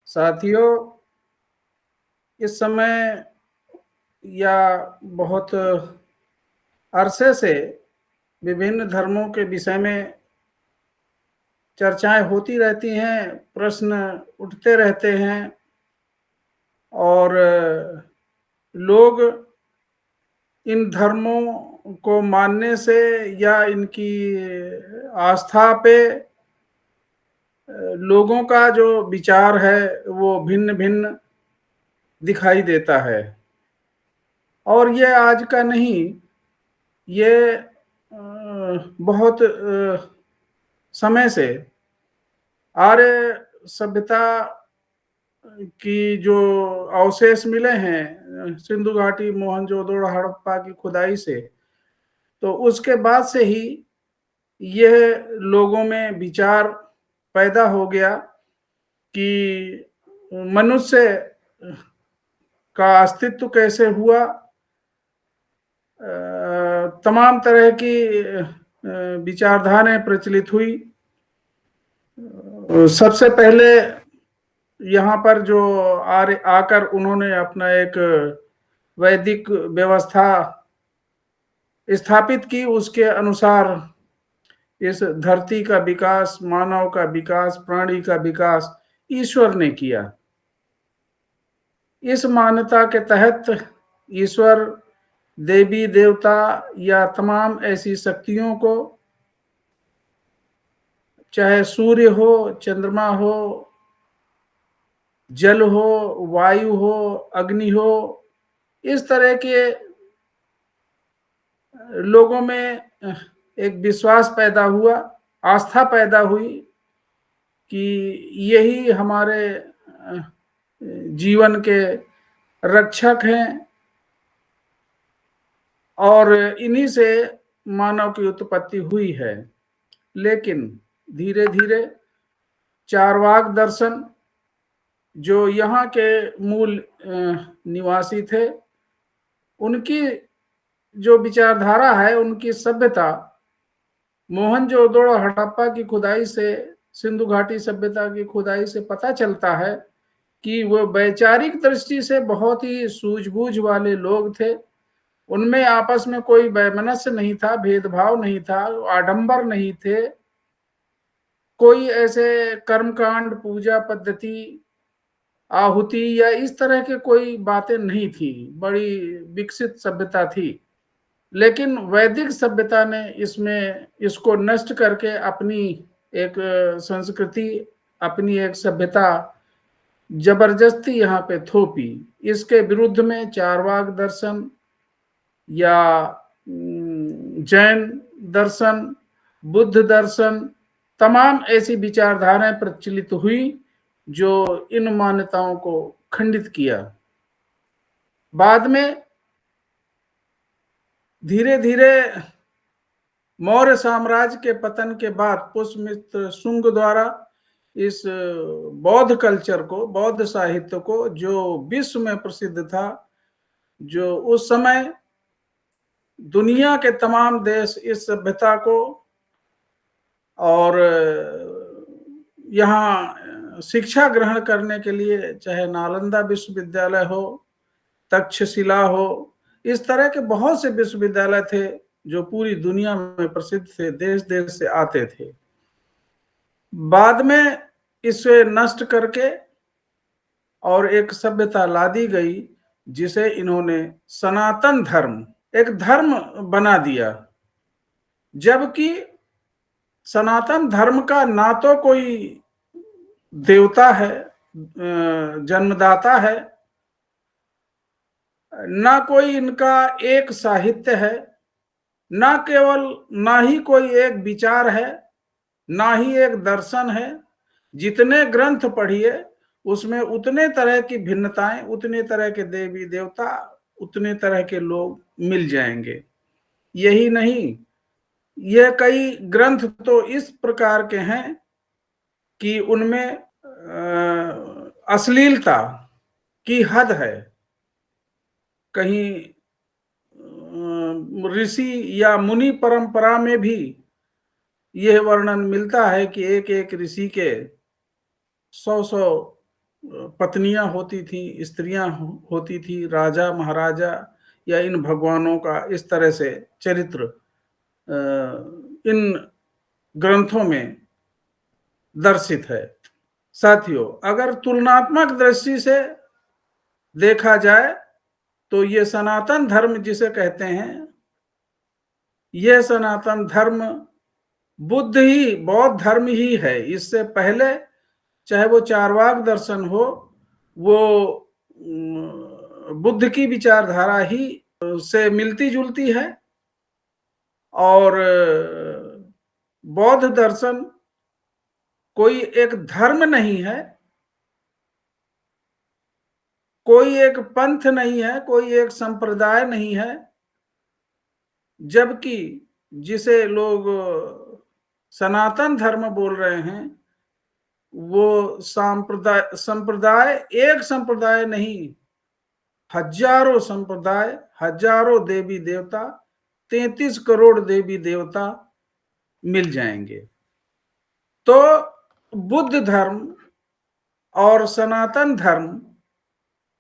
साथियों, इस समय या बहुत अरसे से विभिन्न धर्मों के विषय में चर्चाएं होती रहती हैं, प्रश्न उठते रहते हैं और लोग इन धर्मों को मानने से या इनकी आस्था पे लोगों का जो विचार है वो भिन्न भिन्न दिखाई देता है। और ये आज का नहीं, ये बहुत समय से आर्य सभ्यता की जो अवशेष मिले हैं सिंधु घाटी, मोहनजोदड़ो, हड़प्पा की खुदाई से, तो उसके बाद से ही यह लोगों में विचार पैदा हो गया कि मनुष्य का अस्तित्व कैसे हुआ। तमाम तरह की विचारधाराएं प्रचलित हुई। सबसे पहले यहाँ पर जो आकर उन्होंने अपना एक वैदिक व्यवस्था स्थापित की, उसके अनुसार इस धरती का विकास, मानव का विकास, प्राणी का विकास ईश्वर ने किया। इस मान्यता के तहत ईश्वर देवी देवता या तमाम ऐसी शक्तियों को, चाहे सूर्य हो, चंद्रमा हो, जल हो, वायु हो, अग्नि हो, इस तरह के लोगों में एक विश्वास पैदा हुआ, आस्था पैदा हुई कि यही हमारे जीवन के रक्षक हैं और इन्हीं से मानव की उत्पत्ति हुई है। लेकिन धीरे धीरे चारवाक दर्शन, जो यहाँ के मूल निवासी थे, उनकी जो विचारधारा है, उनकी सभ्यता मोहनजोदड़ो, हड़प्पा की खुदाई से, सिंधु घाटी सभ्यता की खुदाई से पता चलता है कि वो वैचारिक दृष्टि से बहुत ही सूझबूझ वाले लोग थे। उनमें आपस में कोई वैमनस्य नहीं था, भेदभाव नहीं था, आडंबर नहीं थे, कोई ऐसे कर्मकांड, पूजा पद्धति, आहुति या इस तरह के कोई बातें नहीं थी। बड़ी विकसित सभ्यता थी। लेकिन वैदिक सभ्यता ने इसको नष्ट करके अपनी एक संस्कृति, अपनी एक सभ्यता जबरदस्ती यहाँ पे थोपी। इसके विरुद्ध में चारवाक दर्शन या जैन दर्शन, बुद्ध दर्शन, तमाम ऐसी विचारधाराएं प्रचलित हुई जो इन मान्यताओं को खंडित किया। बाद में धीरे धीरे मौर्य साम्राज्य के पतन के बाद पुष्यमित्र शुंग द्वारा इस बौद्ध कल्चर को, बौद्ध साहित्य को, जो विश्व में प्रसिद्ध था, जो उस समय दुनिया के तमाम देश इस सभ्यता को और यहाँ शिक्षा ग्रहण करने के लिए, चाहे नालंदा विश्वविद्यालय हो, तक्षशिला हो, इस तरह के बहुत से विश्वविद्यालय थे जो पूरी दुनिया में प्रसिद्ध थे, देश देश से आते थे। बाद में इसे नष्ट करके और एक सभ्यता ला दी गई जिसे इन्होंने सनातन धर्म, एक धर्म बना दिया। जबकि सनातन धर्म का ना तो कोई देवता है, जन्मदाता है, ना कोई इनका एक साहित्य है, ना ही कोई एक विचार है, ना ही एक दर्शन है। जितने ग्रंथ पढ़िए उसमें उतने तरह की भिन्नताएं, उतने तरह के देवी देवता, उतने तरह के लोग मिल जाएंगे। यही नहीं, ये कई ग्रंथ तो इस प्रकार के हैं कि उनमें अश्लीलता की हद है। कहीं ऋषि या मुनि परंपरा में भी यह वर्णन मिलता है कि एक एक ऋषि के 100 पत्नियां होती थी, स्त्रियां होती थी, राजा महाराजा या इन भगवानों का इस तरह से चरित्र इन ग्रंथों में दर्शित है। साथियों, अगर तुलनात्मक दृष्टि से देखा जाए तो ये सनातन धर्म जिसे कहते हैं, यह सनातन धर्म बौद्ध धर्म ही है। इससे पहले चाहे वो चारवाक दर्शन हो, वो बुद्ध की विचारधारा ही से मिलती जुलती है। और बौद्ध दर्शन कोई एक धर्म नहीं है, कोई एक पंथ नहीं है, कोई एक संप्रदाय नहीं है, जबकि जिसे लोग सनातन धर्म बोल रहे हैं वो संप्रदाय एक संप्रदाय नहीं, हजारों संप्रदाय, हजारों देवी देवता, 33 करोड़ देवी देवता मिल जाएंगे। तो बुद्ध धर्म और सनातन धर्म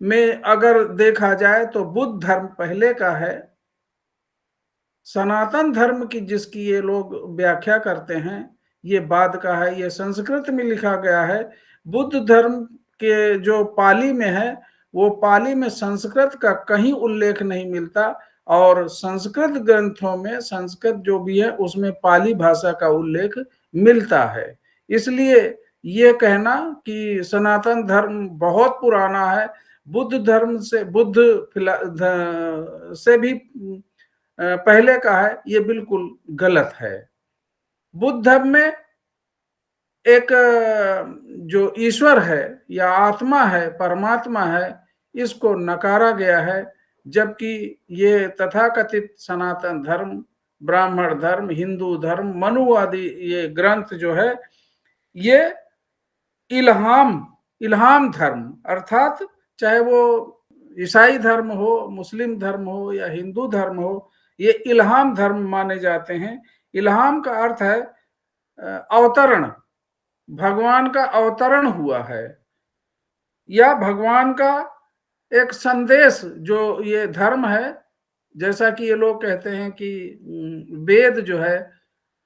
में अगर देखा जाए तो बुद्ध धर्म पहले का है। सनातन धर्म की जिसकी ये लोग व्याख्या करते हैं, ये बाद का है, ये संस्कृत में लिखा गया है। बुद्ध धर्म के जो पाली में है, वो पाली में संस्कृत का कहीं उल्लेख नहीं मिलता, और संस्कृत ग्रंथों में संस्कृत जो भी है उसमें पाली भाषा का उल्लेख मिलता है। इसलिए ये कहना कि सनातन धर्म बहुत पुराना है, बुद्ध धर्म से से भी पहले का है, ये बिल्कुल गलत है। बुद्ध धर्म में एक जो ईश्वर है या आत्मा है, परमात्मा है, इसको नकारा गया है, जबकि ये तथाकथित सनातन धर्म, ब्राह्मण धर्म, हिंदू धर्म, मनुवादी ये ग्रंथ जो है, ये इल्हाम धर्म, अर्थात चाहे वो ईसाई धर्म हो, मुस्लिम धर्म हो या हिंदू धर्म हो, ये इल्हाम धर्म माने जाते हैं। इल्हाम का अर्थ है अवतरण, भगवान का अवतरण हुआ है, या भगवान का एक संदेश। जो ये धर्म है, जैसा कि ये लोग कहते हैं कि वेद जो है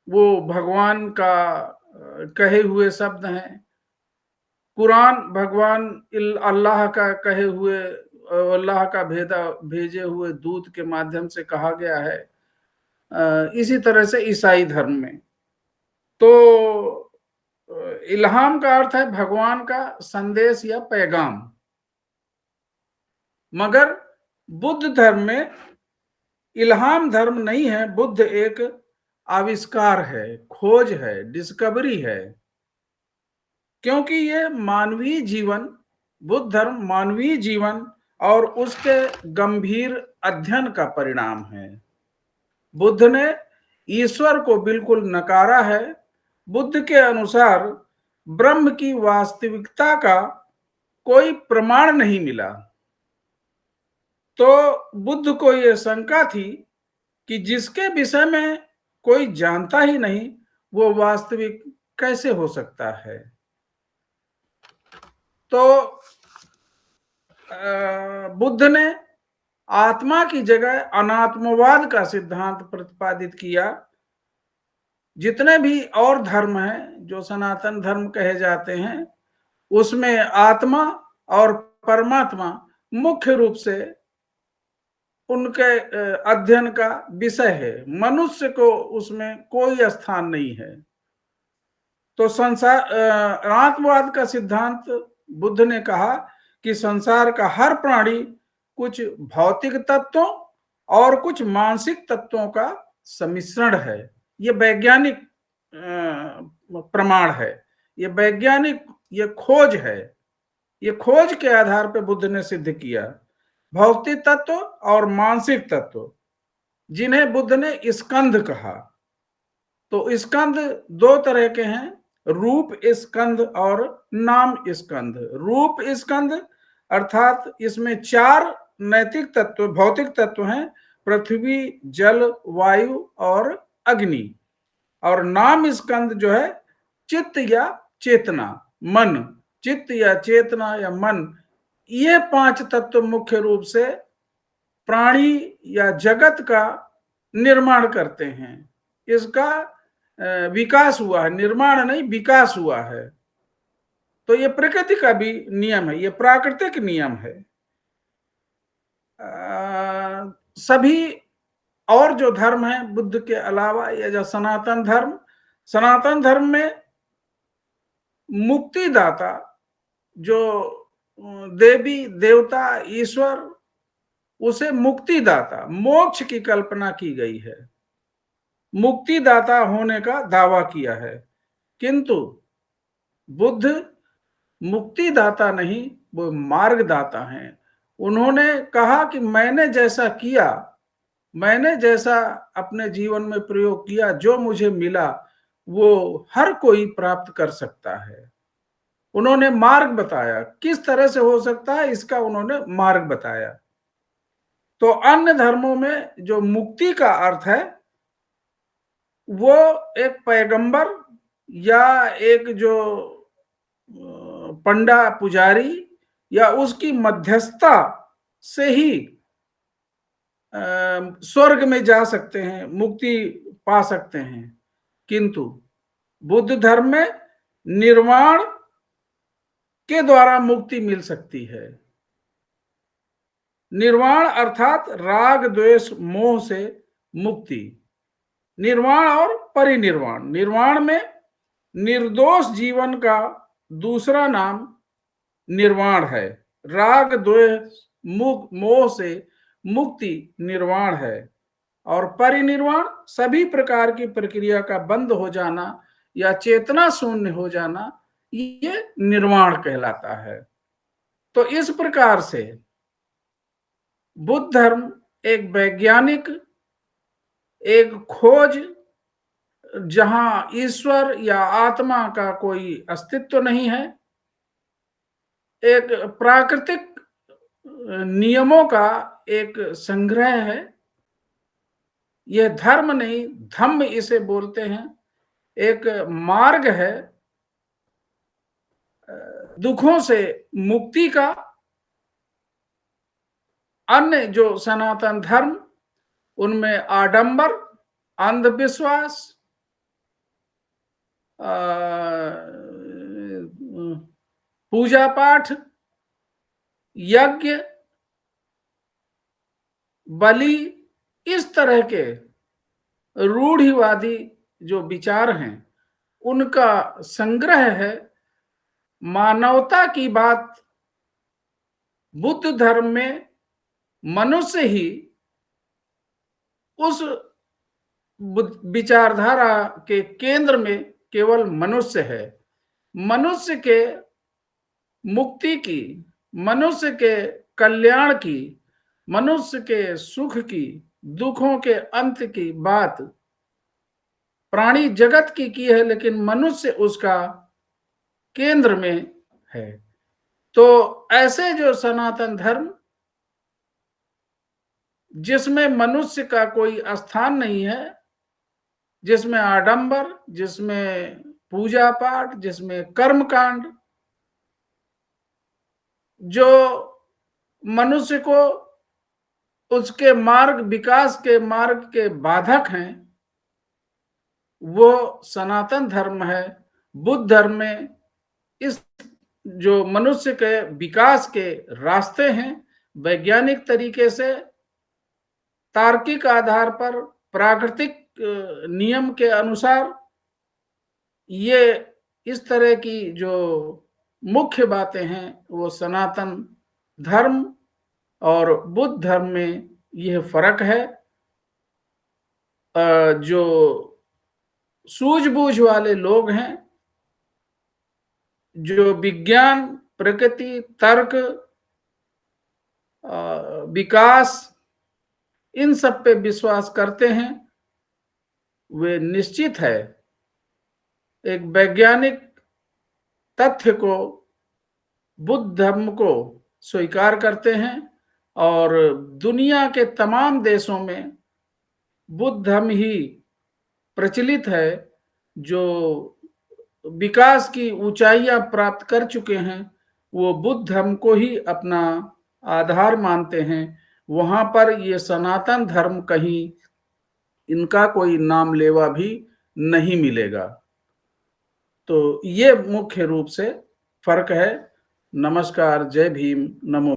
वो भगवान का कहे हुए शब्द हैं, कुरान भगवान अल्लाह का कहे हुए, अल्लाह का भेजे हुए दूत के माध्यम से कहा गया है। इसी तरह से ईसाई धर्म में तो इल्हाम का अर्थ है भगवान का संदेश या पैगाम। मगर बुद्ध धर्म में इल्हाम धर्म नहीं है, बुद्ध एक आविष्कार है, खोज है, डिस्कवरी है। क्योंकि ये मानवीय जीवन, बुद्ध धर्म मानवीय जीवन और उसके गंभीर अध्ययन का परिणाम है। बुद्ध ने ईश्वर को बिल्कुल नकारा है। बुद्ध के अनुसार ब्रह्म की वास्तविकता का कोई प्रमाण नहीं मिला। तो बुद्ध को यह शंका थी कि जिसके विषय में कोई जानता ही नहीं, वो वास्तविक कैसे हो सकता है। तो बुद्ध ने आत्मा की जगह अनात्मवाद का सिद्धांत प्रतिपादित किया। जितने भी और धर्म हैं जो सनातन धर्म कहे जाते हैं, उसमें आत्मा और परमात्मा मुख्य रूप से उनके अध्ययन का विषय है। मनुष्य को उसमें कोई स्थान नहीं है। तो संसार अनात्मवाद का सिद्धांत बुद्ध ने कहा कि संसार का हर प्राणी कुछ भौतिक तत्वों और कुछ मानसिक तत्वों का सम्मिश्रण है। ये वैज्ञानिक प्रमाण है, ये वैज्ञानिक, ये खोज है। ये खोज के आधार पर बुद्ध ने सिद्ध किया भौतिक तत्व और मानसिक तत्व, जिन्हें बुद्ध ने स्कंध कहा। तो स्कंध दो तरह के हैं, रूप स्कंध और नाम स्कंध। रूप स्कंध अर्थात इसमें 4 नैतिक तत्व, भौतिक तत्व हैं, पृथ्वी, जल, वायु और अग्नि। और नाम स्कंद जो है चित्त या चेतना, मन, चित्त या चेतना या मन, ये 5 तत्व मुख्य रूप से प्राणी या जगत का निर्माण करते हैं। इसका विकास हुआ है, निर्माण नहीं विकास हुआ है। तो ये प्रकृति का भी नियम है, ये प्राकृतिक नियम है। सभी और जो धर्म है बुद्ध के अलावा, या जो सनातन धर्म में मुक्तिदाता, जो देवी देवता ईश्वर, उसे मुक्तिदाता मोक्ष की कल्पना की गई है, मुक्तिदाता होने का दावा किया है। किंतु बुद्ध मुक्तिदाता नहीं, वो मार्गदाता हैं। उन्होंने कहा कि मैंने जैसा किया, मैंने जैसा अपने जीवन में प्रयोग किया, जो मुझे मिला वो हर कोई प्राप्त कर सकता है। उन्होंने मार्ग बताया, किस तरह से हो सकता है इसका उन्होंने मार्ग बताया। तो अन्य धर्मों में जो मुक्ति का अर्थ है वो एक पैगंबर या एक जो पंडा पुजारी या उसकी मध्यस्थता से ही स्वर्ग में जा सकते हैं, मुक्ति पा सकते हैं। किंतु बुद्ध धर्म में निर्वाण के द्वारा मुक्ति मिल सकती है। निर्वाण अर्थात राग द्वेष मोह से मुक्ति। निर्वाण और परिनिर्वाण, निर्वाण में निर्दोष जीवन का दूसरा नाम निर्वाण है। राग द्वेष मोह से मुक्ति निर्वाण है। और परिनिर्वाण सभी प्रकार की प्रक्रिया का बंद हो जाना या चेतना शून्य हो जाना, ये निर्वाण कहलाता है। तो इस प्रकार से बुद्ध धर्म एक वैज्ञानिक, एक खोज, जहां ईश्वर या आत्मा का कोई अस्तित्व नहीं है, एक प्राकृतिक नियमों का एक संग्रह है। यह धर्म नहीं, धम्म इसे बोलते हैं। एक मार्ग है दुखों से मुक्ति का। अन्य जो सनातन धर्म, उनमें आडंबर, अंधविश्वास, पूजा पाठ, यज्ञ, बलि, इस तरह के रूढ़िवादी जो विचार हैं उनका संग्रह है। मानवता की बात बुद्ध धर्म में मनुष्य ही उस विचारधारा के केंद्र में केवल मनुष्य है। मनुष्य के मुक्ति की, मनुष्य के कल्याण की, मनुष्य के सुख की, दुखों के अंत की बात प्राणी जगत की है, लेकिन मनुष्य उसका केंद्र में है। तो ऐसे जो सनातन धर्म, जिसमें मनुष्य का कोई स्थान नहीं है, जिसमें आडंबर, जिसमें पूजा पाठ, जिसमें कर्मकांड, जो मनुष्य को उसके मार्ग, विकास के मार्ग के बाधक हैं, वो सनातन धर्म है। बुद्ध धर्म में इस जो मनुष्य के विकास के रास्ते हैं, वैज्ञानिक तरीके से, तार्किक आधार पर, प्राकृतिक नियम के अनुसार, ये इस तरह की जो मुख्य बातें हैं वो सनातन धर्म और बुद्ध धर्म में यह फर्क है। जो सूझबूझ वाले लोग हैं, जो विज्ञान, प्रकृति, तर्क, विकास, इन सब पे विश्वास करते हैं, वे निश्चित है एक वैज्ञानिक तथ्य को, बुद्ध धर्म को स्वीकार करते हैं। और दुनिया के तमाम देशों में बुद्ध धर्म ही प्रचलित है, जो विकास की ऊंचाइयां प्राप्त कर चुके हैं, वो बुद्ध धर्म को ही अपना आधार मानते हैं, वहां पर ये सनातन धर्म कहीं इनका कोई नाम लेवा भी नहीं मिलेगा। तो ये मुख्य रूप से फर्क है। नमस्कार, जय भीम, नमो